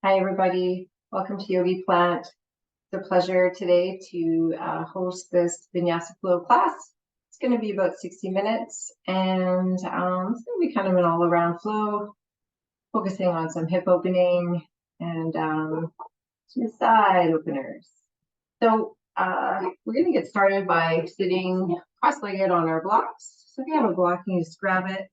Hi, everybody. Welcome to Yogi Plant. It's a pleasure today to host this Vinyasa flow class. It's going to be about 60 minutes, and it's going to be kind of an all-around flow, focusing on some hip opening and some side openers. So we're going to get started by sitting cross-legged on our blocks. So if you have a block, you just grab it,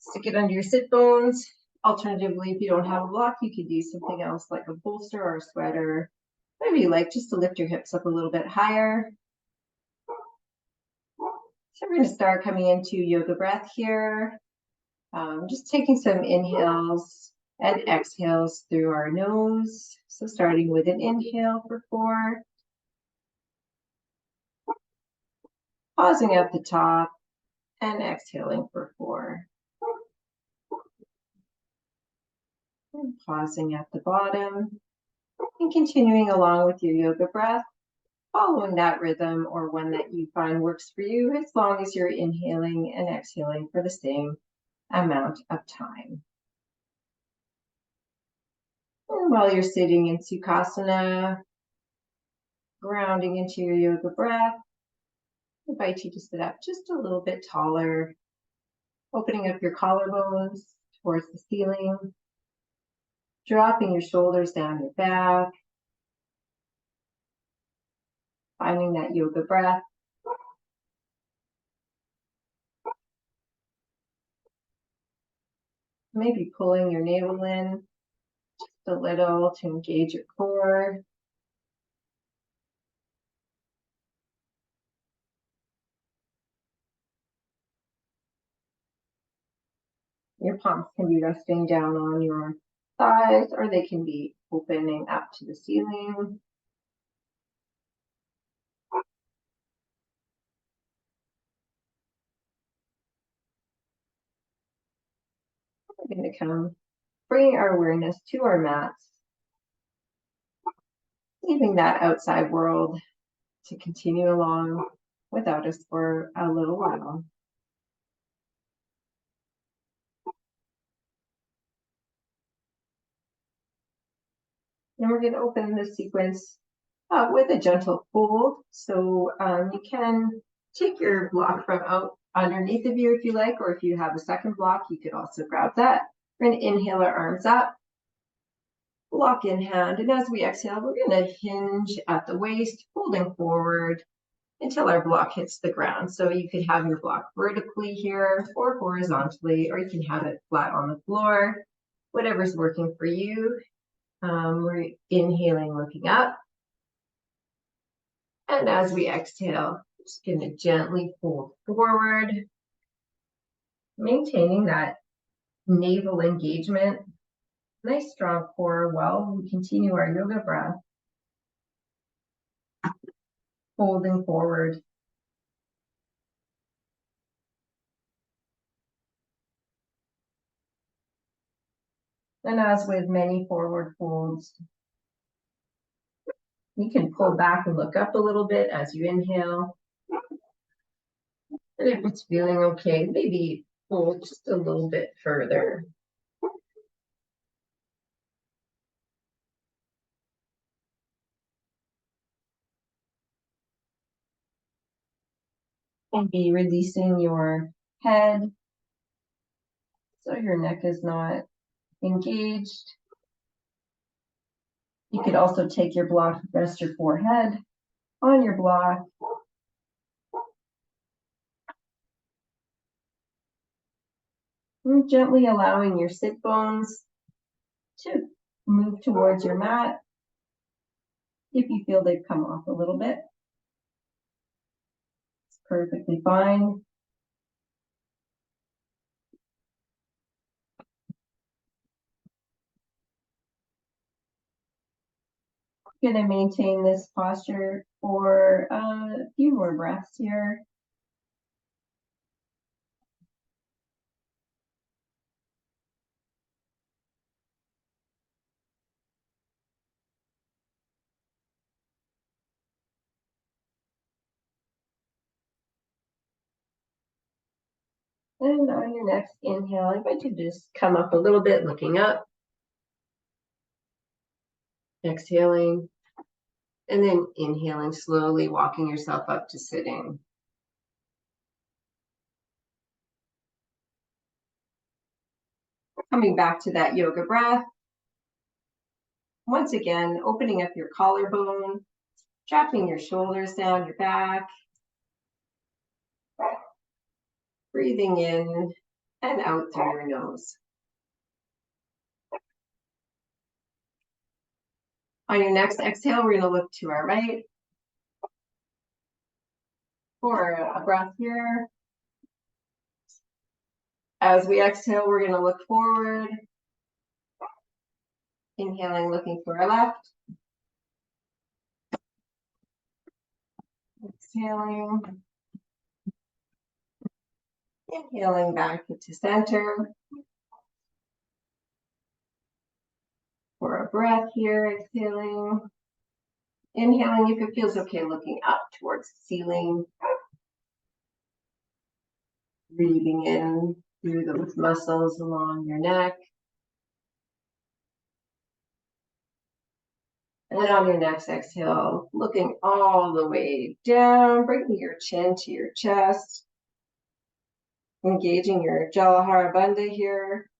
stick it under your sit bones. Alternatively, if you don't have a block, you could use something else like a bolster or a sweater, whatever you like, just to lift your hips up a little bit higher. So we're going to start coming into yoga breath here. Just taking some inhales and exhales through our nose. So starting with an inhale for 4. Pausing at the top and exhaling for 4. And pausing at the bottom and continuing along with your yoga breath, following that rhythm or one that you find works for you, as long as you're inhaling and exhaling for the same amount of time. And while you're sitting in Sukhasana, grounding into your yoga breath, I invite you to sit up just a little bit taller, opening up your collarbones towards the ceiling, dropping your shoulders down your back, finding that yoga breath. Maybe pulling your navel in just a little to engage your core. Your palms can be resting down on your thighs, or they can be opening up to the ceiling. We're going to come, bringing our awareness to our mats, leaving that outside world to continue along without us for a little while. Then we're going to open the sequence with a gentle fold. So you can take your block from out underneath of you if you like, or if you have a second block, you could also grab that. We're going to inhale our arms up, block in hand, and as we exhale, we're going to hinge at the waist, folding forward until our block hits the ground. So you could have your block vertically here or horizontally, or you can have it flat on the floor, whatever's working for you. We're inhaling, looking up. And as we exhale, just going to gently fold forward, maintaining that navel engagement. Nice strong core while we continue our yoga breath. Folding forward. And as with many forward folds, you can pull back and look up a little bit as you inhale. And if it's feeling okay, maybe fold just a little bit further. And be releasing your head so your neck is not engaged. You could also take your block, rest your forehead on your block. And gently allowing your sit bones to move towards your mat if you feel they've come off a little bit. It's perfectly fine. I'm going to maintain this posture for a few more breaths here. And on your next inhale, I invite you to just come up a little bit, looking up. Exhaling, and then inhaling, slowly walking yourself up to sitting. Coming back to that yoga breath. Once again, opening up your collarbone, dropping your shoulders down your back, breathing in and out through your nose. On your next exhale, we're going to look to our right for a breath here. As we exhale, we're going to look forward. Inhaling, looking for our left. Exhaling. Inhaling back to center. For a breath here, exhaling. Inhaling, if it feels okay, looking up towards the ceiling. Breathing in through those muscles along your neck. And then on your next exhale, looking all the way down, bringing your chin to your chest. Engaging your Jalahara Bandha here.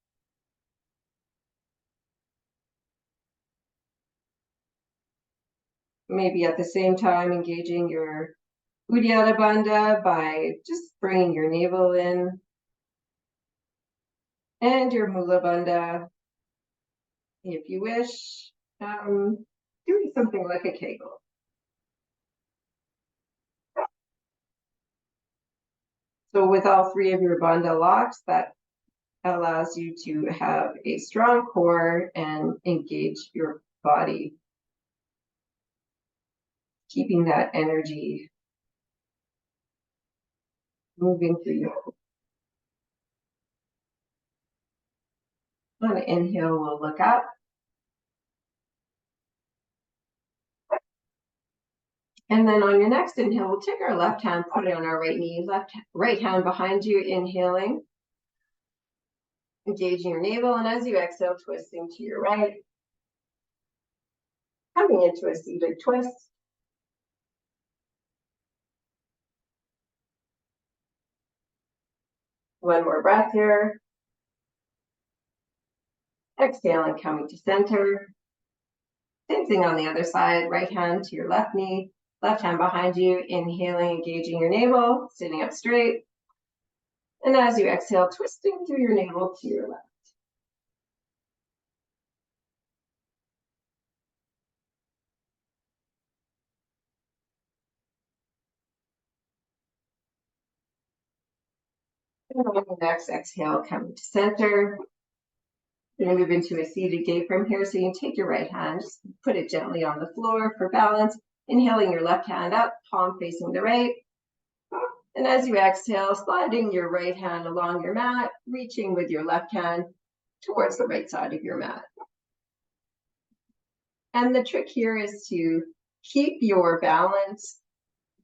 Maybe at the same time engaging your Uddiyana Bandha by just bringing your navel in. And your Mula Bandha, if you wish, doing something like a Kegel. So with all three of your Bandha locks, that allows you to have a strong core and engage your body, keeping that energy moving through you. On an inhale, we'll look up. And then on your next inhale, we'll take our left hand, put it on our right knee, right hand behind you, inhaling. Engaging your navel, and as you exhale, twisting to your right. Coming into a seated twist. One more breath here. Exhaling, coming to center. Same thing on the other side, right hand to your left knee, left hand behind you, inhaling, engaging your navel, sitting up straight. And as you exhale, twisting through your navel to your left. And on the next exhale, coming to center. You're going to move into a seated gate from here. So you can take your right hand, just put it gently on the floor for balance. Inhaling your left hand up, palm facing the right. And as you exhale, sliding your right hand along your mat, reaching with your left hand towards the right side of your mat. And the trick here is to keep your balance,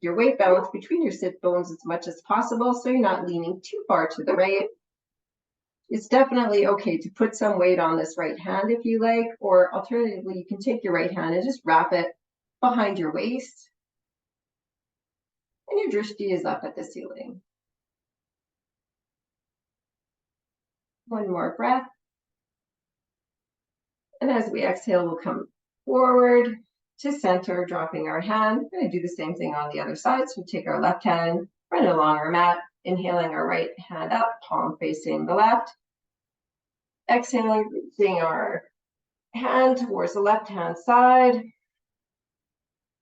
your weight balance between your sit bones as much as possible, so you're not leaning too far to the right. It's definitely okay to put some weight on this right hand if you like, or alternatively, you can take your right hand and just wrap it behind your waist. And your drishti is up at the ceiling. One more breath. And as we exhale, we'll come forward to center, dropping our hand. We're going to do the same thing on the other side. So we take our left hand, run it along our mat, inhaling our right hand up, palm facing the left. Exhaling, reaching our hand towards the left hand side.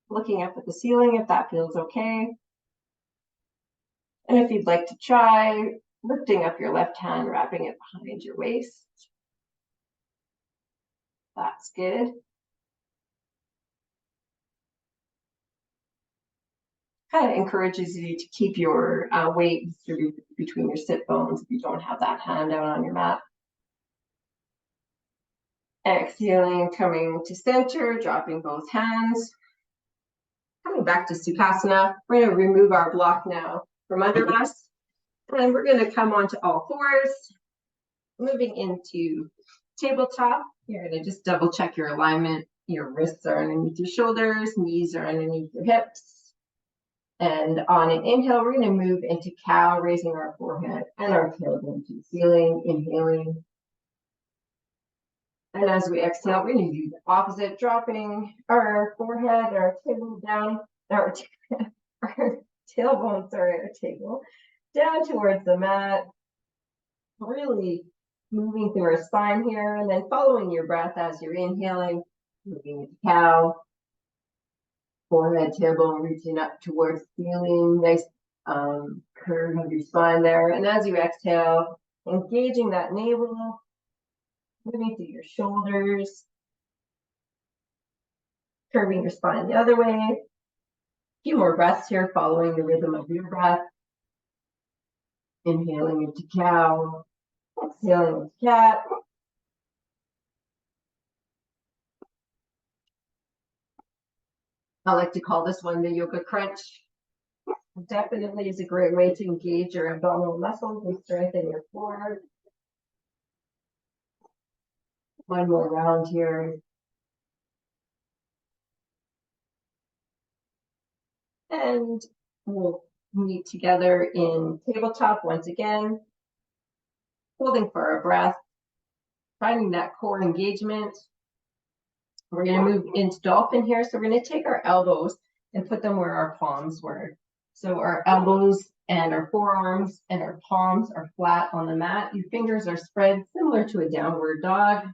Looking up at the ceiling if that feels okay. And if you'd like to try, lifting up your left hand, wrapping it behind your waist. That's good. Kind of encourages you to keep your weight distributed between your sit bones if you don't have that hand out on your mat. Exhaling, coming to center, dropping both hands. Coming back to Sukhasana, we're going to remove our block now from under us. And we're going to come onto all fours, moving into tabletop. You're going to just double check your alignment Your wrists are underneath your shoulders, knees are underneath your hips. And on an inhale, we're going to move into cow, raising our forehead and our tailbone to the ceiling, inhaling. And as we exhale, we're going to do the opposite, dropping our forehead, our tailbone down, our tailbone, sorry, our table, down towards the mat. Really moving through our spine here, and then following your breath as you're inhaling, moving into cow, forehead, tailbone reaching up towards the ceiling, nice curve of your spine there. And as you exhale, engaging that navel, moving through your shoulders, curving your spine the other way. A few more breaths here, following the rhythm of your breath. Inhaling into cow, exhaling into cat. I like to call this one the yoga crunch. Definitely is a great way to engage your abdominal muscles and strengthen your core. One more round here. And we'll meet together in tabletop once again, holding for our breath, finding that core engagement. We're going to move into dolphin here. So we're going to take our elbows and put them where our palms were. So our elbows and our forearms and our palms are flat on the mat. Your fingers are spread similar to a downward dog.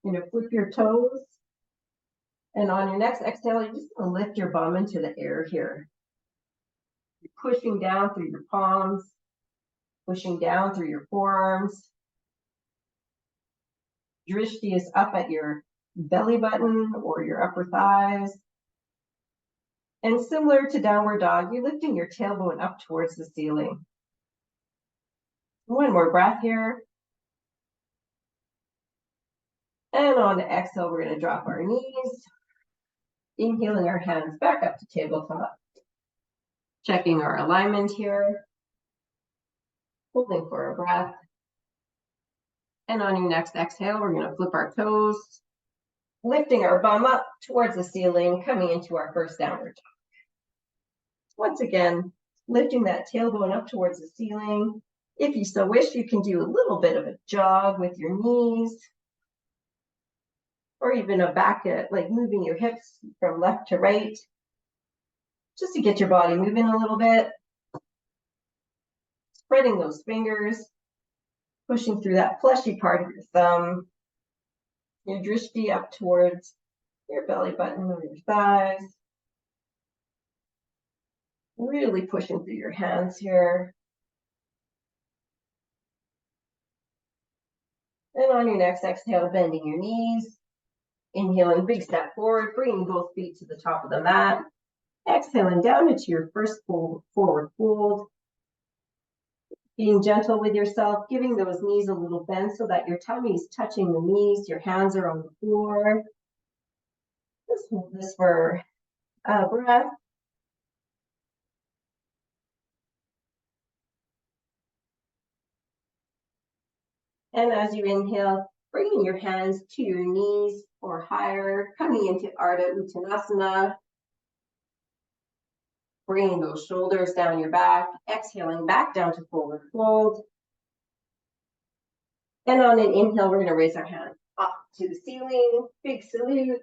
You're going to flip your toes. And on your next exhale, you're just going to lift your bum into the air here. You're pushing down through your palms, pushing down through your forearms. Drishti is up at your belly button or your upper thighs. And similar to downward dog, you're lifting your tailbone up towards the ceiling. One more breath here. And on the exhale, we're going to drop our knees, inhaling our hands back up to tabletop. Checking our alignment here, holding for a breath. And on your next exhale, we're going to flip our toes, lifting our bum up towards the ceiling, coming into our first downward dog. Once again, lifting that tailbone up towards the ceiling. If you so wish, you can do a little bit of a jog with your knees, or even a back, like moving your hips from left to right, just to get your body moving a little bit. Spreading those fingers, pushing through that fleshy part of your thumb, your drishti up towards your belly button or your thighs. Really pushing through your hands here. And on your next exhale, bending your knees. Inhaling, big step forward, bringing both feet to the top of the mat. Exhaling down into your first forward fold. Being gentle with yourself, giving those knees a little bend so that your tummy is touching the knees, your hands are on the floor. Let's hold this for a breath. And as you inhale, bringing your hands to your knees or higher, coming into Ardha Uttanasana. Bringing those shoulders down your back, exhaling back down to forward fold. And on an inhale, we're going to raise our hands up to the ceiling, big salute.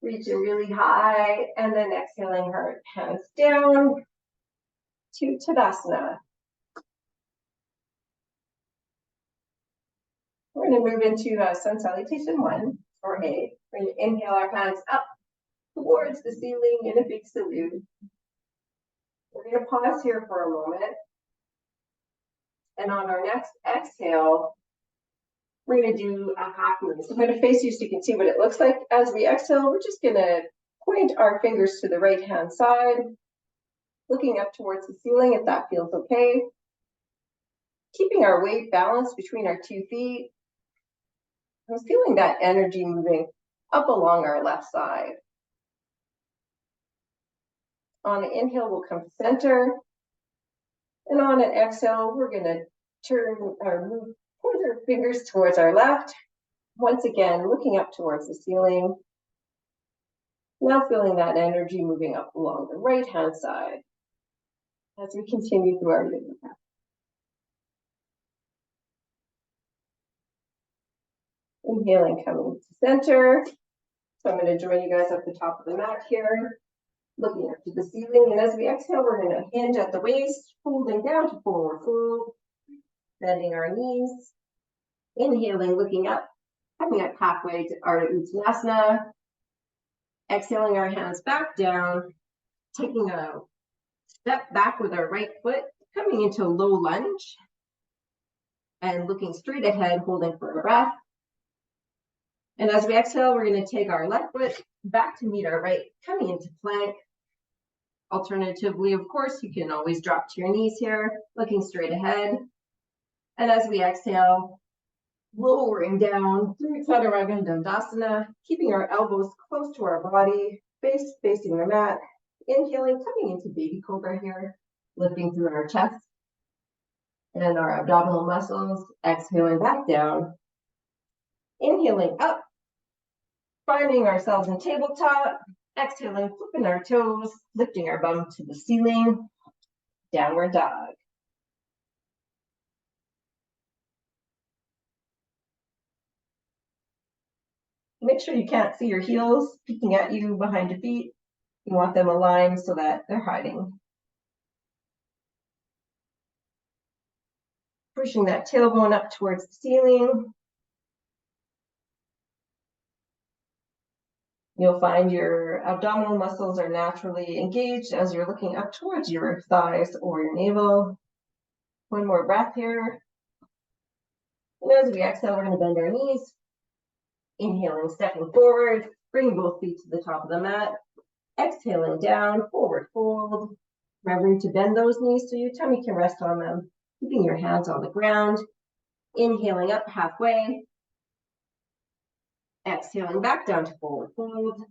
Reaching really high, and then exhaling our hands down to Tadasana. We're going to move into Sun Salutation 1, or A. We're going to inhale our hands up towards the ceiling in a big salute. We're going to pause here for a moment. And on our next exhale, we're going to do a half moon. So I'm going to face you so you can see what it looks like. As we exhale, we're just going to point our fingers to the right-hand side, looking up towards the ceiling if that feels okay. Keeping our weight balanced between our 2 feet. I was feeling that energy moving up along our left side. On an inhale, we'll come to center. And on an exhale, we're going to turn or move, point our fingers towards our left, Once again, looking up towards the ceiling. Now feeling that energy moving up along the right-hand side as we continue through our yoga practice. Inhaling, coming to center. So I'm going to join you guys at the top of the mat here, looking up to the ceiling. And as we exhale, we're going to hinge at the waist, holding down to forward fold, bending our knees. Inhaling, looking up, coming up halfway to our Vinyasa. Exhaling our hands back down, taking a step back with our right foot, coming into a low lunge, and looking straight ahead, holding for a breath. And as we exhale, we're going to take our left foot back to meet our right, coming into plank. Alternatively, of course, you can always drop to your knees here, looking straight ahead. And as we exhale, lowering down through Chaturanga Dandasana, keeping our elbows close to our body, face facing the mat. Inhaling, coming into baby cobra here, lifting through our chest and our abdominal muscles. Exhaling back down. Inhaling up, finding ourselves in tabletop. Exhaling, flipping our toes, lifting our bum to the ceiling. Downward dog. Make sure you can't see your heels peeking at you behind your feet. You want them aligned so that they're hiding. Pushing that tailbone up towards the ceiling. You'll find your abdominal muscles are naturally engaged as you're looking up towards your thighs or your navel. One more breath here. And as we exhale, we're going to bend our knees. Inhaling, stepping forward, bring both feet to the top of the mat. Exhaling down, forward fold. Remembering to bend those knees so your tummy can rest on them. Keeping your hands on the ground. Inhaling up halfway. Exhaling back down to forward fold.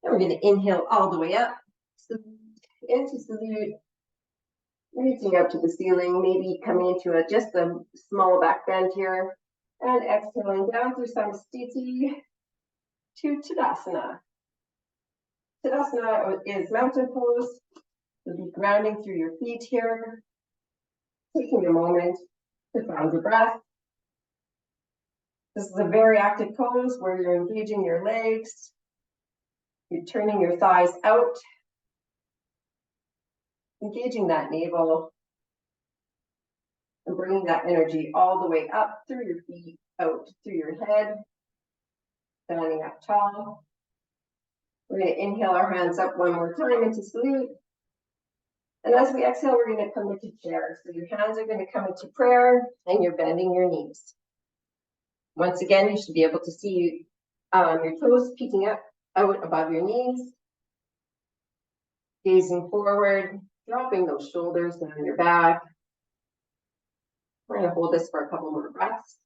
Then we're going to inhale all the way up. Into salute. Reaching up to the ceiling, maybe coming into just a small back bend here. And exhaling down through Samastiti to Tadasana. Tadasana is mountain pose. You'll be grounding through your feet here. Taking a moment to find your breath. This is a very active pose where you're engaging your legs. You're turning your thighs out. Engaging that navel. And bringing that energy all the way up through your feet, out through your head. Standing up tall. We're going to inhale our hands up one more time into salute. And as we exhale, we're going to come into prayer. So your hands are going to come into prayer and you're bending your knees. Once again, you should be able to see your toes peeking up out above your knees. Gazing forward, dropping those shoulders down your back. We're going to hold this for a couple more breaths.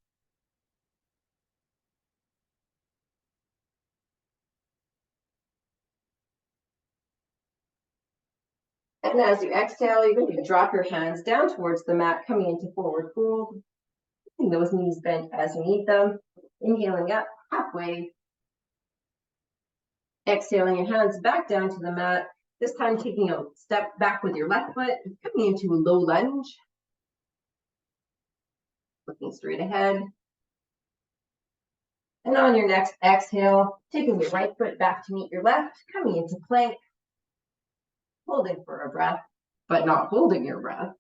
And as you exhale, you're going to drop your hands down towards the mat, coming into forward fold. Keeping those knees bent as you need them. Inhaling up halfway. Exhaling your hands back down to the mat. This time taking a step back with your left foot, coming into a low lunge. Looking straight ahead. And on your next exhale, taking your right foot back to meet your left, coming into plank. Holding for a breath, but not holding your breath.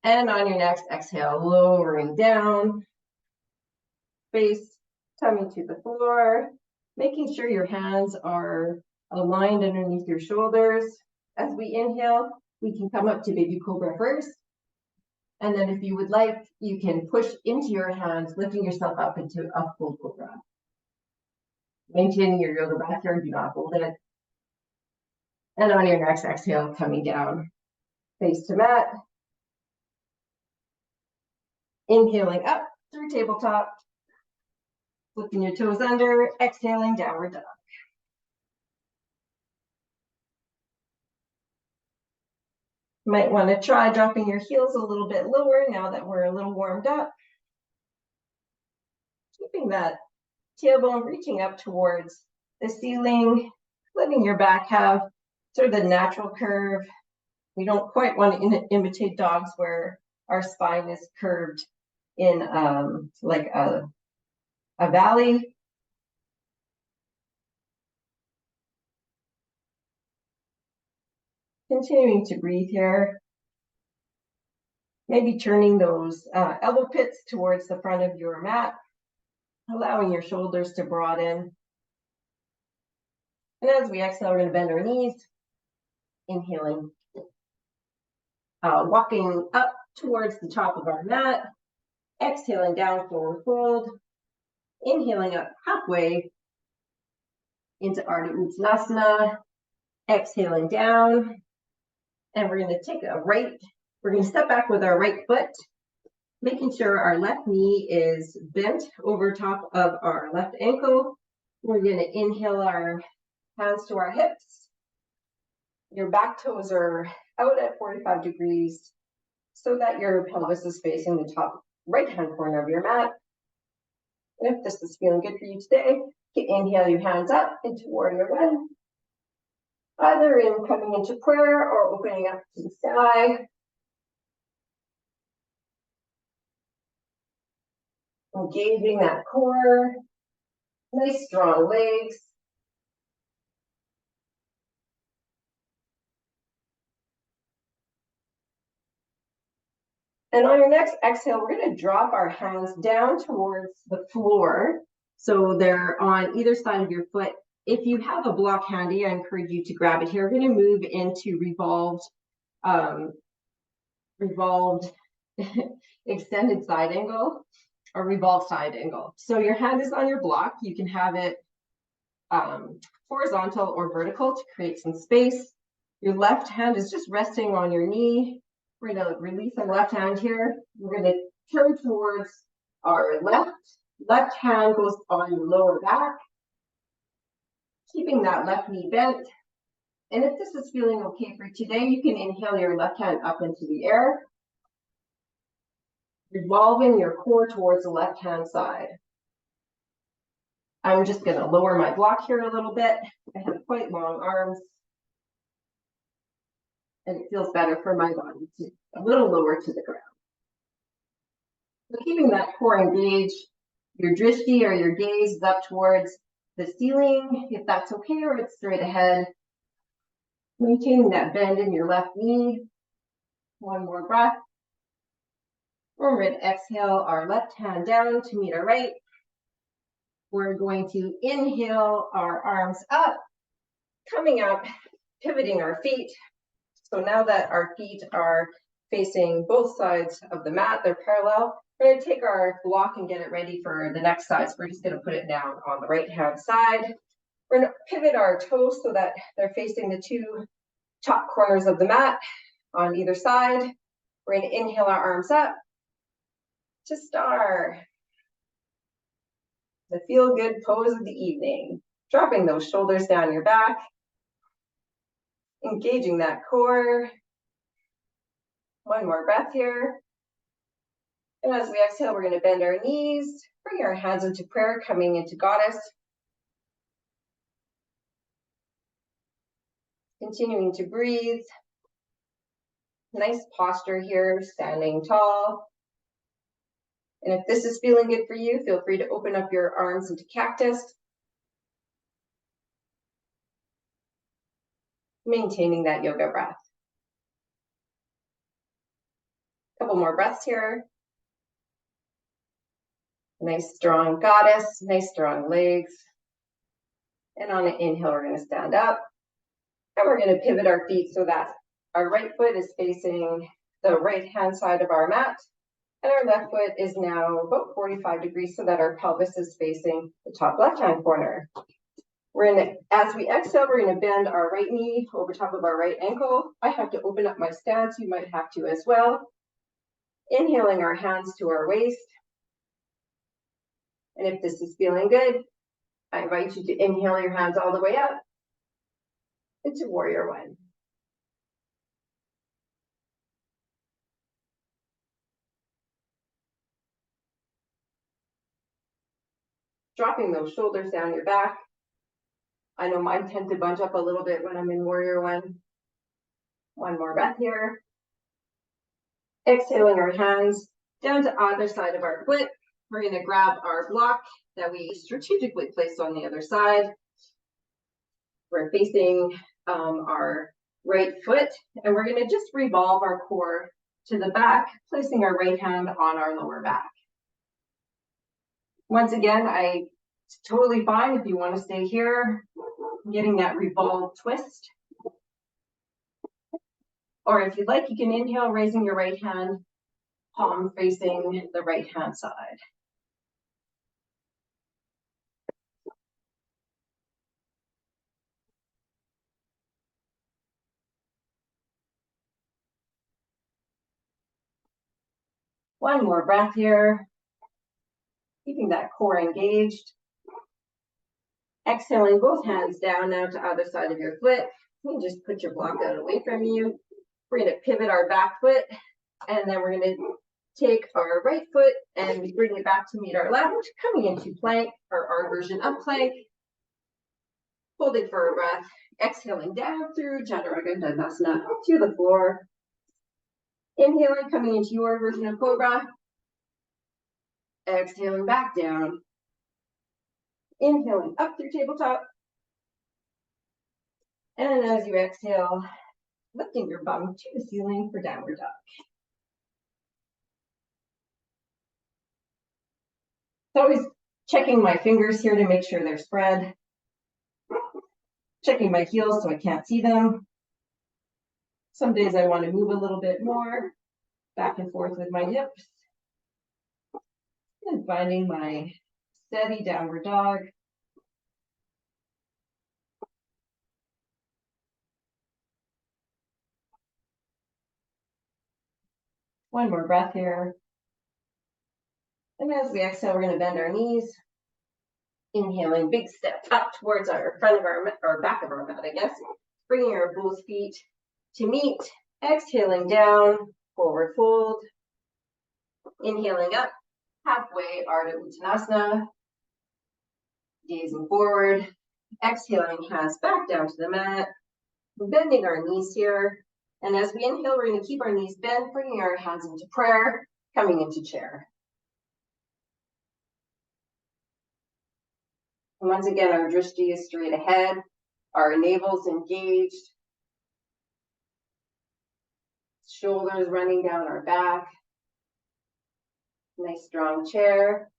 And on your next exhale, lowering down. Face, tummy to the floor. Making sure your hands are aligned underneath your shoulders. As we inhale, we can come up to baby cobra first. And then if you would like, you can push into your hands, lifting yourself up into a full cobra. Maintaining your yoga breath here, do not hold it. And on your next exhale, coming down, face to mat. Inhaling up through tabletop. Flipping your toes under, exhaling, downward dog. Might want to try dropping your heels a little bit lower now that we're a little warmed up. keeping that tailbone reaching up towards the ceiling, letting your back have sort of the natural curve. We don't quite want to imitate dogs where our spine is curved in like a valley. Continuing to breathe here. Maybe turning those elbow pits towards the front of your mat, allowing your shoulders to broaden. And as we exhale, we're going to bend our knees, inhaling, walking up towards the top of our mat, exhaling down, forward fold, inhaling up halfway into Ardha Uttanasana, exhaling down, and we're going to take we're going to step back with our right foot, making sure our left knee is bent over top of our left ankle. We're going to inhale our hands to our hips. Your back toes are out at 45 degrees so that your pelvis is facing the top right-hand corner of your mat. And if this is feeling good for you today, you can inhale your hands up into Warrior One, either in coming into prayer or opening up to the sky. Engaging that core, nice strong legs. And on your next exhale, we're going to drop our hands down towards the floor. So they're on either side of your foot. If you have a block handy, I encourage you to grab it here. We're going to move into revolved extended side angle or revolved side angle. So your hand is on your block. You can have it horizontal or vertical to create some space. Your left hand is just resting on your knee. We're going to release our left hand here. We're going to turn towards our left. Left hand goes on your lower back, keeping that left knee bent. And if this is feeling okay for today, you can inhale your left hand up into the air, revolving your core towards the left-hand side. I'm just going to lower my block here a little bit. I have quite long arms, and it feels better for my body to a little lower to the ground. So keeping that core engaged, your drishti or your gaze is up towards the ceiling, if that's okay, or it's straight ahead. Maintaining that bend in your left knee. One more breath. We're going to exhale our left hand down to meet our right. We're going to inhale our arms up, coming up, pivoting our feet. So now that our feet are facing both sides of the mat, they're parallel, we're going to take our block and get it ready for the next side. So we're just going to put it down on the right-hand side. We're going to pivot our toes so that they're facing the two top corners of the mat on either side. We're going to inhale our arms up to star. The feel-good pose of the evening. Dropping those shoulders down your back. Engaging that core. One more breath here. And as we exhale, we're going to bend our knees, bring our hands into prayer, coming into Goddess. Continuing to breathe. Nice posture here, standing tall. And if this is feeling good for you, feel free to open up your arms into cactus. Maintaining that yoga breath. Couple more breaths here. Nice strong goddess, nice strong legs. And on an inhale, we're going to stand up. And we're going to pivot our feet so that our right foot is facing the right-hand side of our mat. And our left foot is now about 45 degrees so that our pelvis is facing the top left-hand corner. As we exhale, we're going to bend our right knee over top of our right ankle. I have to open up my stance. You might have to as well. Inhaling our hands to our waist. And if this is feeling good, I invite you to inhale your hands all the way up into Warrior One. dropping those shoulders down your back. I know mine tend to bunch up a little bit when I'm in warrior one. One more breath here. Exhaling our hands down to either side of our foot. We're going to grab our block that we strategically placed on the other side. We're facing our right foot, and we're going to just revolve our core to the back, placing our right hand on our lower back. Once again, it's totally fine if you want to stay here, getting that revolved twist. Or if you'd like, you can inhale, raising your right hand, palm facing the right hand side. One more breath here, keeping that core engaged. Exhaling both hands down now to either side of your foot. You can just put your block out away from you. We're going to pivot our back foot, and then we're going to take our right foot and bring it back to meet our left, coming into plank, or our version of plank. Holding for a breath, exhaling down through Chaturanga Dandasana to the floor. Inhaling, coming into your version of Cobra. Exhaling back down. Inhaling up through tabletop. And as you exhale, lifting your bum to the ceiling for downward dog. So always checking my fingers here to make sure they're spread. Checking my heels so I can't see them. Some days I want to move a little bit more, back and forth with my hips. And finding my steady downward dog. One more breath here. And as we exhale, we're going to bend our knees. Inhaling, big step up towards our front of our, or back of our mat, I guess. Bringing our both feet to meet. Exhaling down, forward fold. Inhaling up, halfway, Ardha Uttanasana. Gazing forward. Exhaling, hands back down to the mat. Bending our knees here. And as we inhale, we're going to keep our knees bent, bringing our hands into prayer, coming into chair. And once again, our drishti is straight ahead, our navel's engaged, shoulders running down our back. Nice strong chair.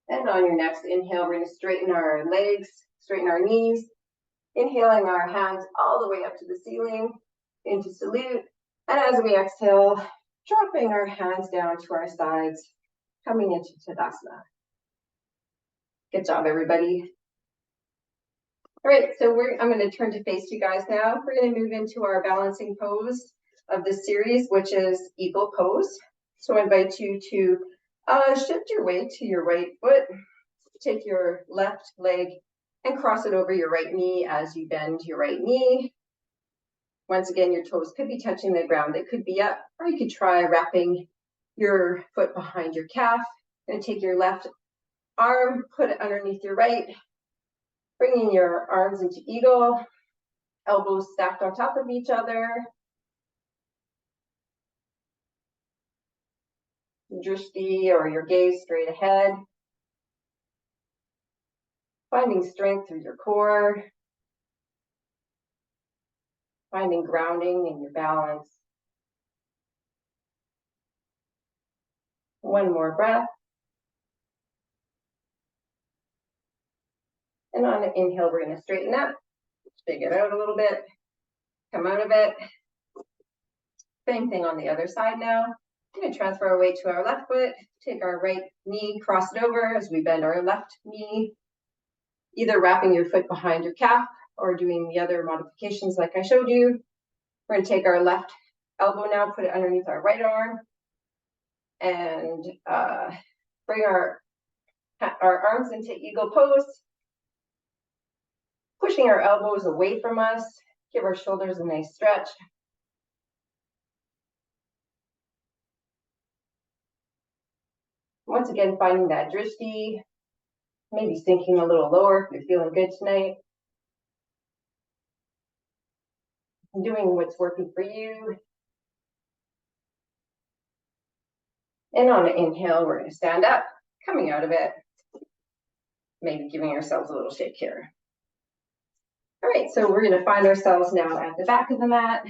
And on your next inhale, we're going to straighten our legs, straighten our knees. Inhaling our hands all the way up to the ceiling into salute. And as we exhale, dropping our hands down to our sides, coming into Tadasana. Good job, everybody. All right, so I'm going to turn to face you guys now. We're going to move into our balancing pose of this series, which is eagle pose. So I invite you to shift your weight to your right foot, take your left leg and cross it over your right knee as you bend your right knee. Once again, your toes could be touching the ground. They could be up, or you could try wrapping your foot behind your calf. And take your left arm, put it underneath your right, bringing your arms into eagle, elbows stacked on top of each other. Drishti, or your gaze straight ahead. Finding strength through your core. Finding grounding in your balance. One more breath. And on an inhale, we're going to straighten up, shake it out a little bit, come out of it. Same thing on the other side now. We're going to transfer our weight to our left foot, take our right knee, cross it over as we bend our left knee, either wrapping your foot behind your calf or doing the other modifications like I showed you. We're going to take our left elbow now, put it underneath our right arm, and bring our arms into eagle pose, pushing our elbows away from us, give our shoulders a nice stretch. Once again, finding that drishti, maybe sinking a little lower if you're feeling good tonight. Doing what's working for you. And on an inhale, we're going to stand up, coming out of it, maybe giving ourselves a little shake here. All right, so we're going to find ourselves now at the back of the mat.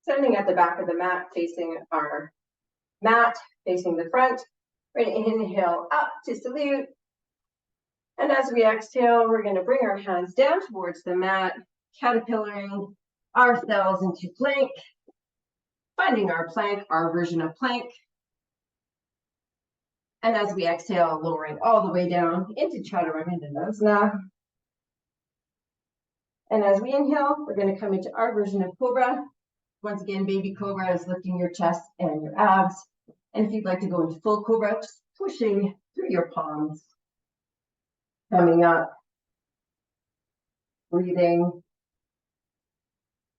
Standing at the back of the mat, facing our mat, facing the front. We're going to inhale up to salute. And as we exhale, we're going to bring our hands down towards the mat, caterpillaring ourselves into plank, finding our plank, our version of plank. And as we exhale, lowering all the way down into Chaturanga. And as we inhale, we're going to come into our version of Cobra. Once again, baby Cobra is lifting your chest and your abs. And if you'd like to go into full Cobra, just pushing through your palms. Coming up, breathing,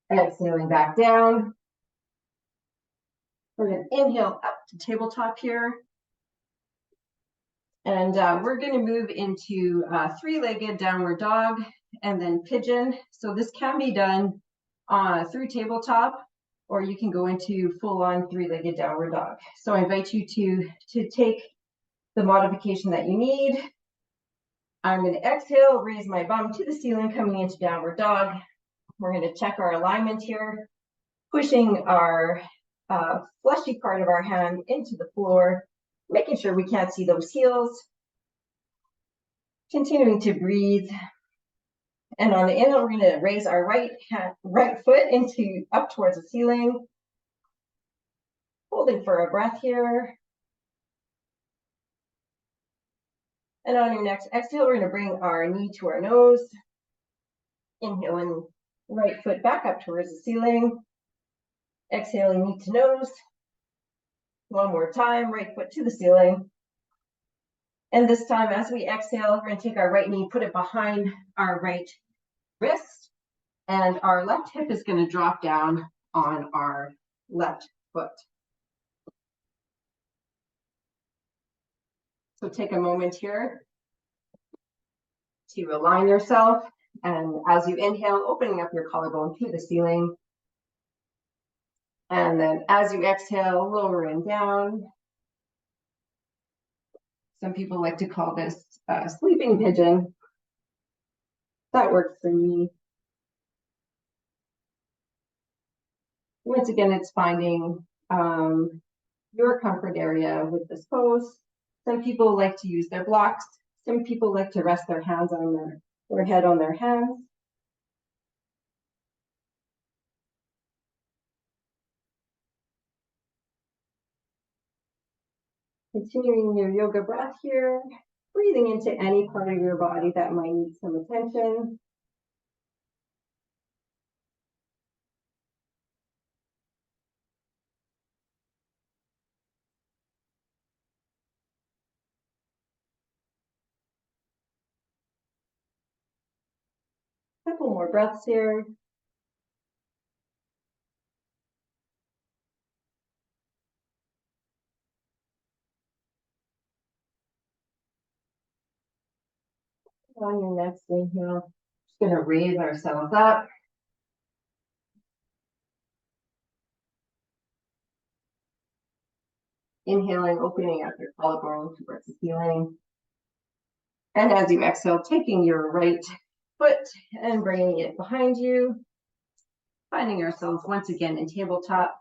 exhaling back down. We're going to inhale up to tabletop here. And we're going to move into three-legged downward dog and then pigeon. So this can be done through tabletop, or you can go into full-on three-legged downward dog. So I invite you to take the modification that you need. I'm going to exhale, raise my bum to the ceiling, coming into downward dog. We're going to check our alignment here, pushing our fleshy part of our hand into the floor, making sure we can't see those heels. Continuing to breathe. And on the inhale, we're going to raise our right foot up towards the ceiling. Holding for a breath here. And on your next exhale, we're going to bring our knee to our nose. Inhaling, right foot back up towards the ceiling. Exhaling, knee to nose. One more time, right foot to the ceiling. And this time, as we exhale, we're going to take our right knee, put it behind our right wrist, and our left hip is going to drop down on our left foot. So take a moment here to align yourself. And as you inhale, opening up your collarbone to the ceiling. And then as you exhale, lowering down. Some people like to call this sleeping pigeon. That works for me. Once again, it's finding your comfort area with this pose. Some people like to use their blocks. Some people like to rest their hands on their head on their hands. Continuing your yoga breath here, breathing into any part of your body that might need some attention. A couple more breaths here. On your next inhale, just going to raise ourselves up. Inhaling, opening up your collarbone towards the ceiling. And as you exhale, taking your right foot and bringing it behind you. Finding ourselves once again in tabletop,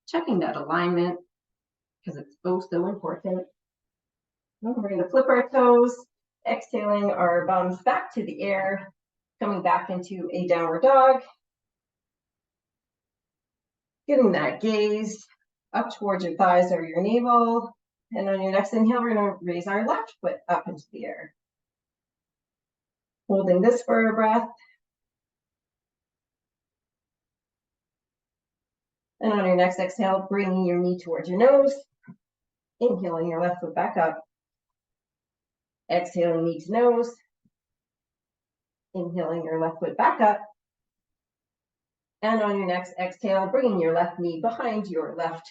checking that alignment because it's so important. And we're going to flip our toes, exhaling our bums back to the air, coming back into a downward dog. Getting that gaze up towards your thighs or your navel. And on your next inhale, we're going to raise our left foot up into the air. Holding this for a breath. And on your next exhale, bringing your knee towards your nose. Inhaling your left foot back up. Exhaling, knee to nose. Inhaling your left foot back up. And on your next exhale, bringing your left knee behind your left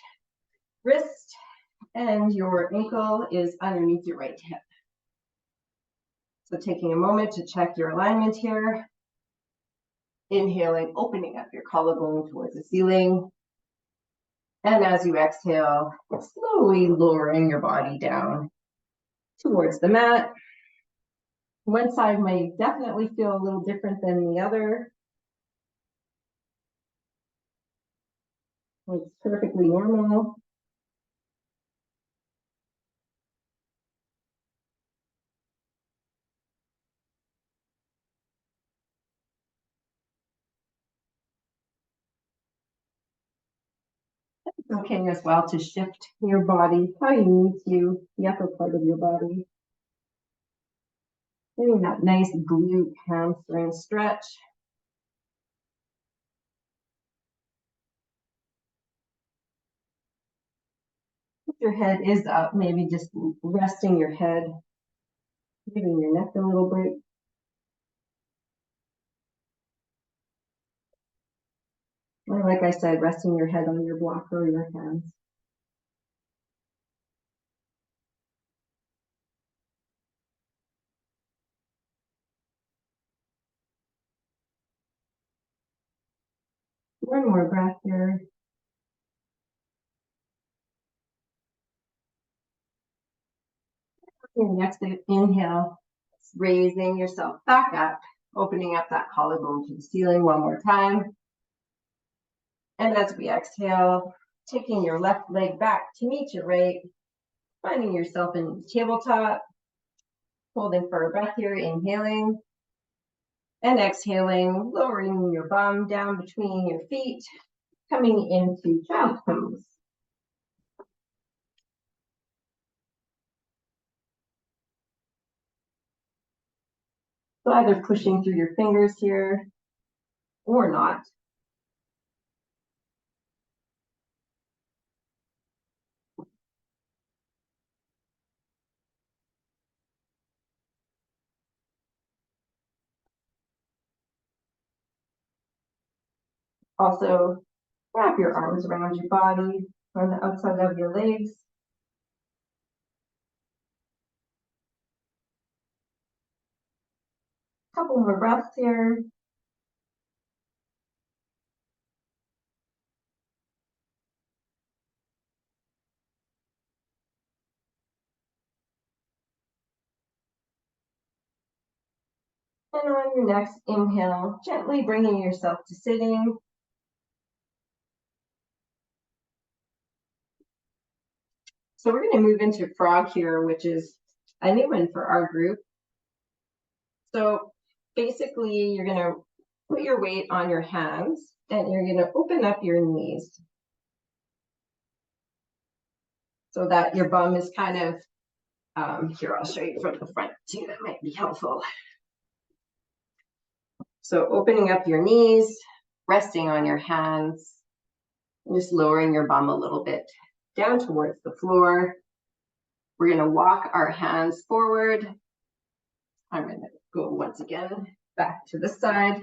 wrist and your ankle is underneath your right hip. So taking a moment to check your alignment here. Inhaling, opening up your collarbone towards the ceiling. And as you exhale, slowly lowering your body down towards the mat. One side might definitely feel a little different than the other. It's perfectly normal. It's okay as well to shift your body how you need to, the upper part of your body. Getting that nice glute hamstring stretch. If your head is up, maybe just resting your head, giving your neck a little break. Or like I said, resting your head on your block or your hands. One more breath here. And next inhale, raising yourself back up, opening up that collarbone to the ceiling one more time. And as we exhale, taking your left leg back to meet your right, finding yourself in tabletop, holding for a breath here, inhaling and exhaling, lowering your bum down between your feet, coming into child's pose. So either pushing through your fingers here or not. Also, wrap your arms around your body on the outside of your legs. Couple more breaths here. And on your next inhale, gently bringing yourself to sitting. So we're going to move into frog here, which is a new one for our group. So basically, you're going to put your weight on your hands and you're going to open up your knees so that your bum is kind of, here, I'll show you from the front too, that might be helpful. So opening up your knees, resting on your hands, and just lowering your bum a little bit down towards the floor. We're going to walk our hands forward. I'm going to go once again back to the side.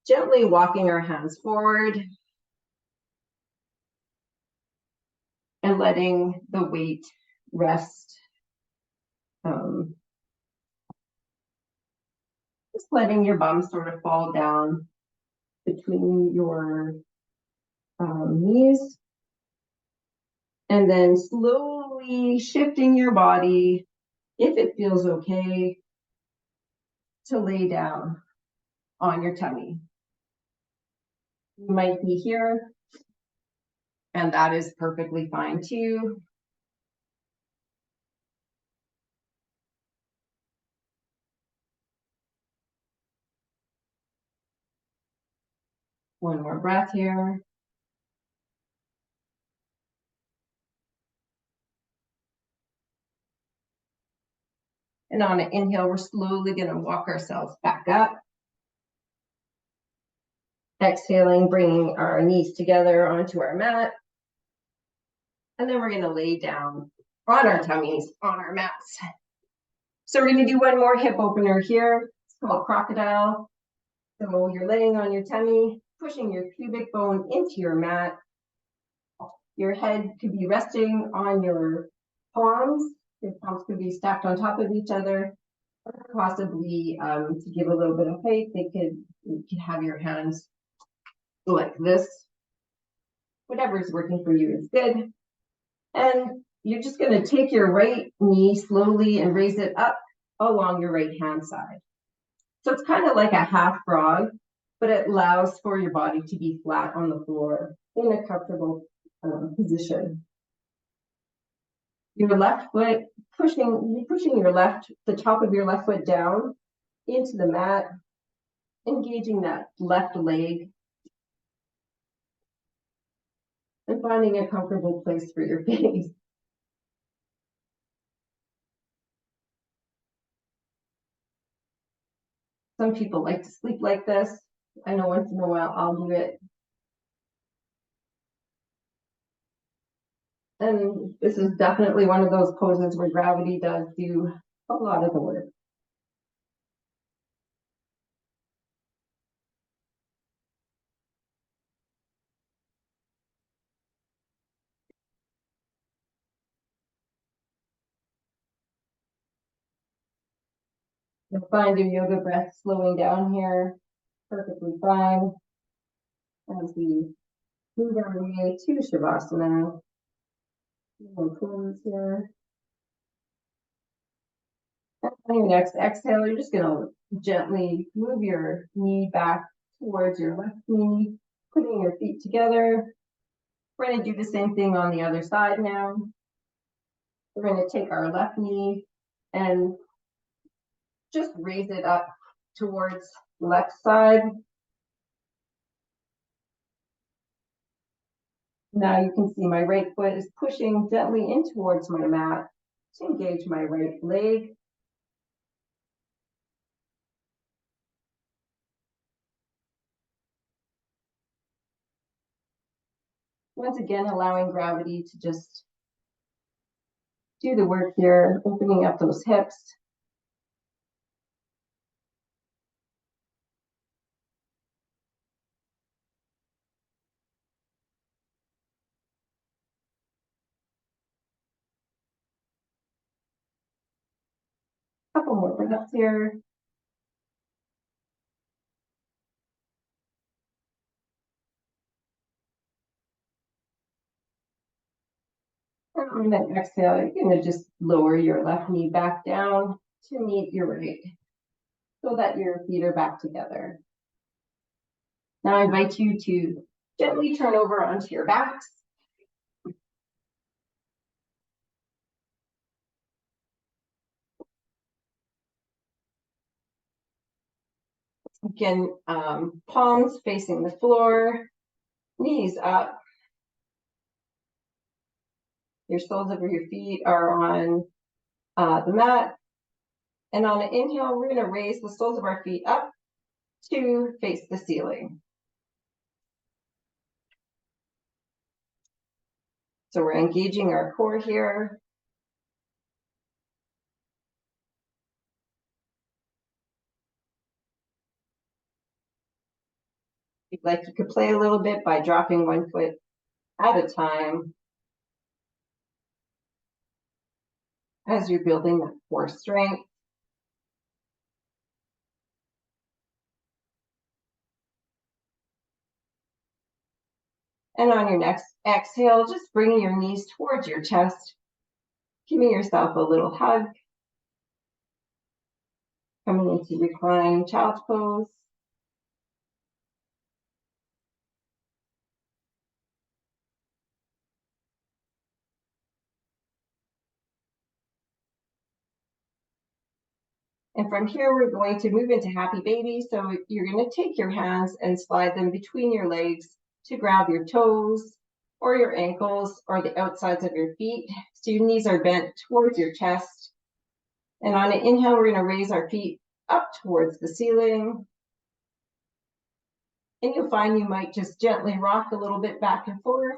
Gently walking our hands forward and letting the weight rest. Just letting your bum sort of fall down between your knees. And then slowly shifting your body, if it feels okay, to lay down on your tummy. You might be here, and that is perfectly fine too. One more breath here. And on an inhale, we're slowly going to walk ourselves back up. Exhaling, bringing our knees together onto our mat. And then we're going to lay down on our tummies on our mats. So we're going to do one more hip opener here. It's called crocodile. So you're laying on your tummy, pushing your pubic bone into your mat. Your head could be resting on your palms. Your palms could be stacked on top of each other. Or possibly to give a little bit of height, you could have your hands like this. Whatever's working for you is good. And you're just going to take your right knee slowly and raise it up along your right hand side. So it's kind of like a half frog, but it allows for your body to be flat on the floor in a comfortable position. Your left foot, pushing the top of your left foot down into the mat, engaging that left leg, and finding a comfortable place for your face. Some people like to sleep like this. I know once in a while I'll do it. And this is definitely one of those poses where gravity does do a lot of the work. You'll find your yoga breath slowing down here, perfectly fine, as we move our way to Shavasana. More pose here. And on your next exhale, you're just going to gently move your knee back towards your left knee, putting your feet together. We're going to do the same thing on the other side now. We're going to take our left knee and just raise it up towards the left side. Now you can see my right foot is pushing gently in towards my mat to engage my right leg. Once again, allowing gravity to just do the work here, opening up those hips. Couple more breaths here. And on that exhale, you're going to just lower your left knee back down to meet your right, so that your feet are back together. Now I invite you to gently turn over onto your backs. Again, palms facing the floor, knees up. Your soles of your feet are on the mat. And on an inhale, we're going to raise the soles of our feet up to face the ceiling. So we're engaging our core here. If you'd like, you could play a little bit by dropping one foot at a time as you're building that core strength. And on your next exhale, just bringing your knees towards your chest, giving yourself a little hug, coming into reclining child's pose. And from here, we're going to move into happy baby. So you're going to take your hands and slide them between your legs to grab your toes or your ankles or the outsides of your feet. So your knees are bent towards your chest. And on an inhale, we're going to raise our feet up towards the ceiling. And you'll find you might just gently rock a little bit back and forth.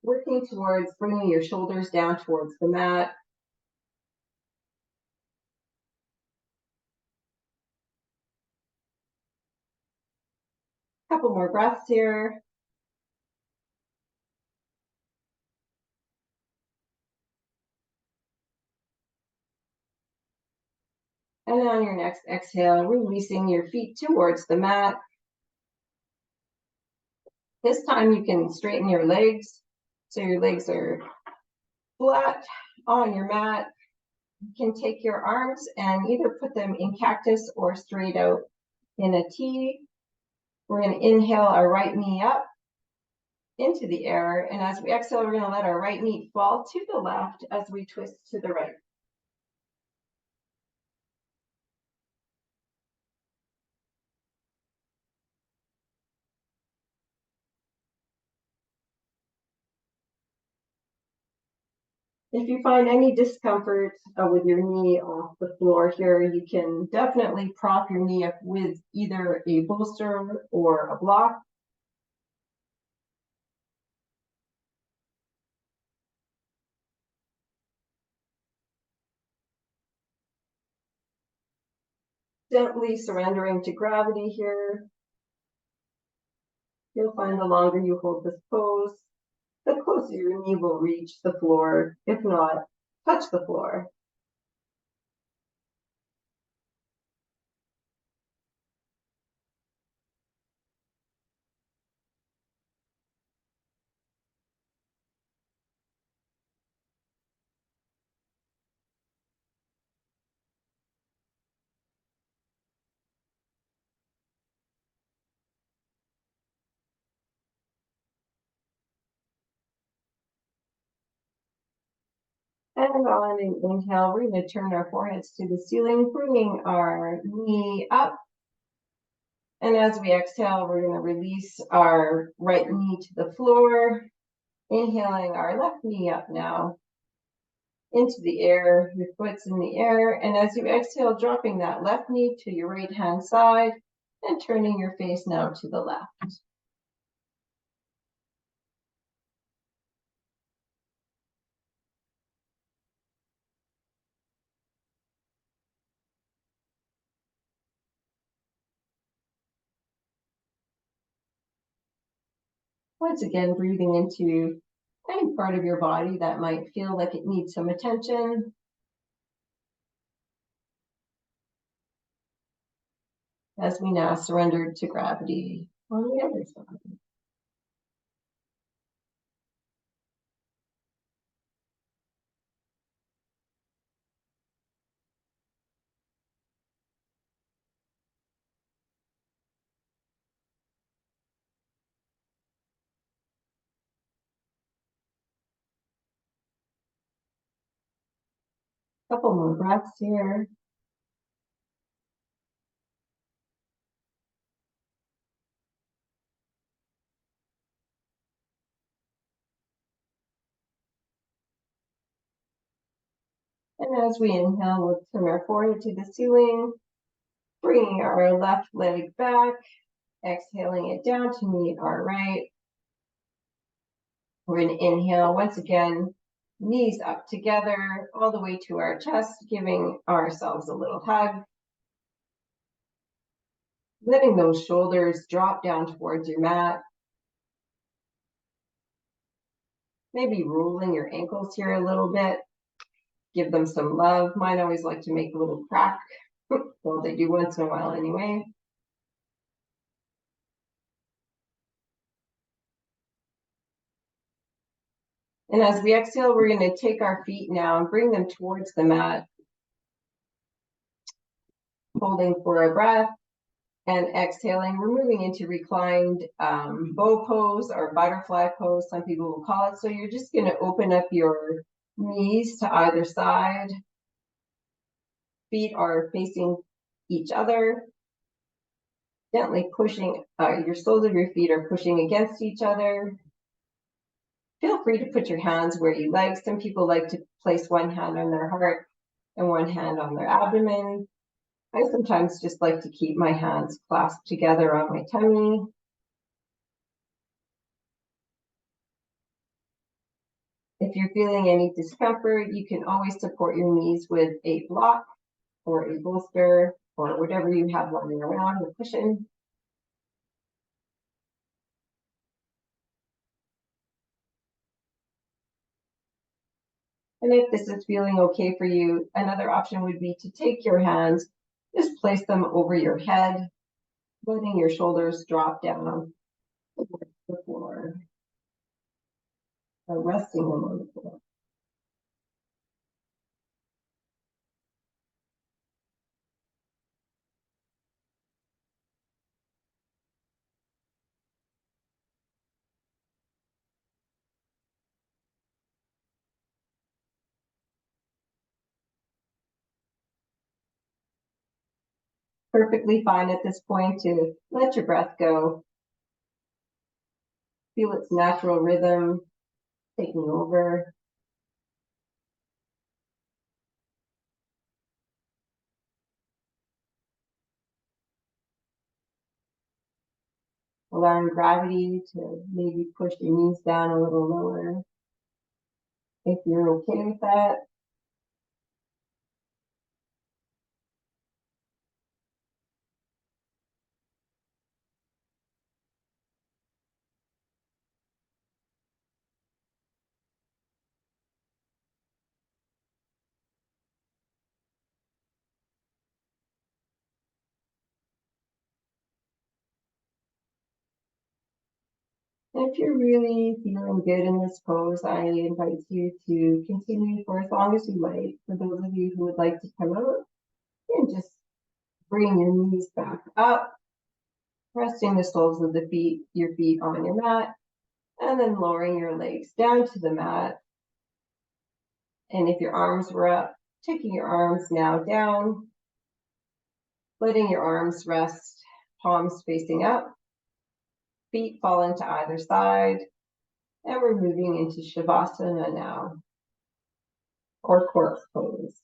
Working towards bringing your shoulders down towards the mat. Couple more breaths here. And on your next exhale, releasing your feet towards the mat. This time you can straighten your legs so your legs are flat on your mat. You can take your arms and either put them in cactus or straight out in a T. We're going to inhale our right knee up into the air. And as we exhale, we're going to let our right knee fall to the left as we twist to the right. If you find any discomfort with your knee off the floor here, you can definitely prop your knee up with either a bolster or a block. Gently surrendering to gravity here. You'll find the longer you hold this pose, the closer your knee will reach the floor, if not touch the floor. And on an inhale, we're going to turn our foreheads to the ceiling, bringing our knee up. And as we exhale, we're going to release our right knee to the floor, inhaling our left knee up now into the air, your foot's in the air. And as you exhale, dropping that left knee to your right hand side and turning your face now to the left. Once again, breathing into any part of your body that might feel like it needs some attention. As we now surrender to gravity on the other side. Couple more breaths here. And as we inhale, we'll turn our forehead to the ceiling, bringing our left leg back, exhaling it down to meet our right. We're going to inhale once again, knees up together, all the way to our chest, giving ourselves a little hug. Letting those shoulders drop down towards your mat. Maybe rolling your ankles here a little bit. Give them some love. Mine always like to make a little crack. Well, they do once in a while anyway. And as we exhale, we're going to take our feet now and bring them towards the mat. Holding for a breath and exhaling. We're moving into reclined bow pose or butterfly pose, some people will call it. So you're just going to open up your knees to either side. Feet are facing each other. Gently pushing, your soles of your feet are pushing against each other. Feel free to put your hands where you like. Some people like to place one hand on their heart and one hand on their abdomen. I sometimes just like to keep my hands clasped together on my tummy. If you're feeling any discomfort, you can always support your knees with a block or a bolster or whatever you have lying around, a cushion. And if this is feeling okay for you, another option would be to take your hands, just place them over your head, letting your shoulders drop down towards the floor, or resting them on the floor. Perfectly fine at this point to let your breath go. Feel its natural rhythm taking over. Allowing gravity to maybe push your knees down a little lower if you're okay with that. And if you're really feeling good in this pose, I invite you to continue for as long as you like. For those of you who would like to come out, and just bring your knees back up, resting the soles of your feet on your mat, and then lowering your legs down to the mat. And if your arms were up, taking your arms now down, letting your arms rest, palms facing up, feet fall into either side, and we're moving into Shavasana now, or corpse pose.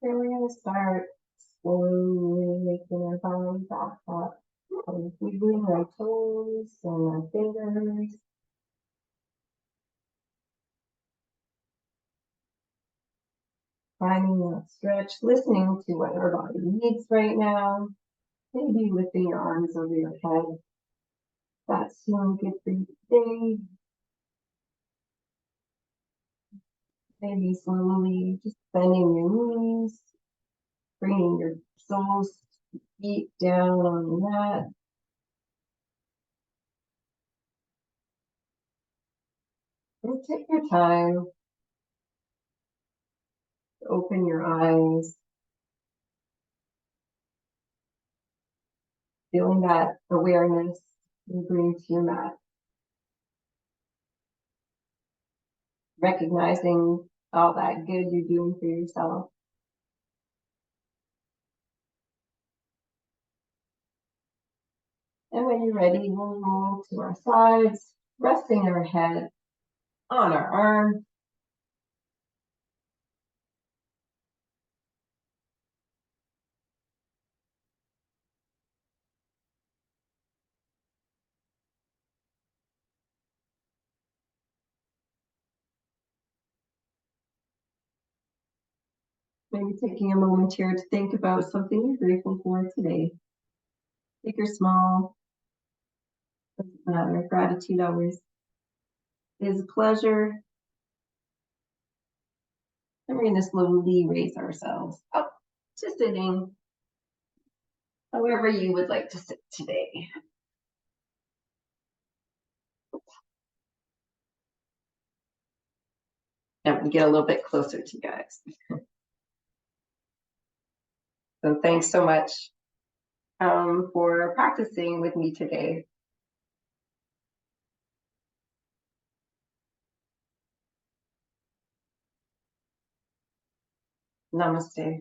And we're going to start slowly making our body back up. Wiggling our toes and our fingers. Finding that stretch, listening to what our body needs right now. Maybe lifting your arms over your head. That's feeling good for you today. Maybe slowly just bending your knees, bringing your soles feet down on the mat. And take your time to open your eyes, feeling that awareness you bring to your mat. Recognizing all that good you're doing for yourself. And when you're ready, we'll roll to our sides, resting our head on our arm. Maybe taking a moment here to think about something you're grateful for today. Big or small, doesn't matter. Gratitude always is a pleasure. And we're going to slowly raise ourselves up to sitting, however you would like to sit today. And we get a little bit closer to you guys. So thanks so much for practicing with me today. Namaste.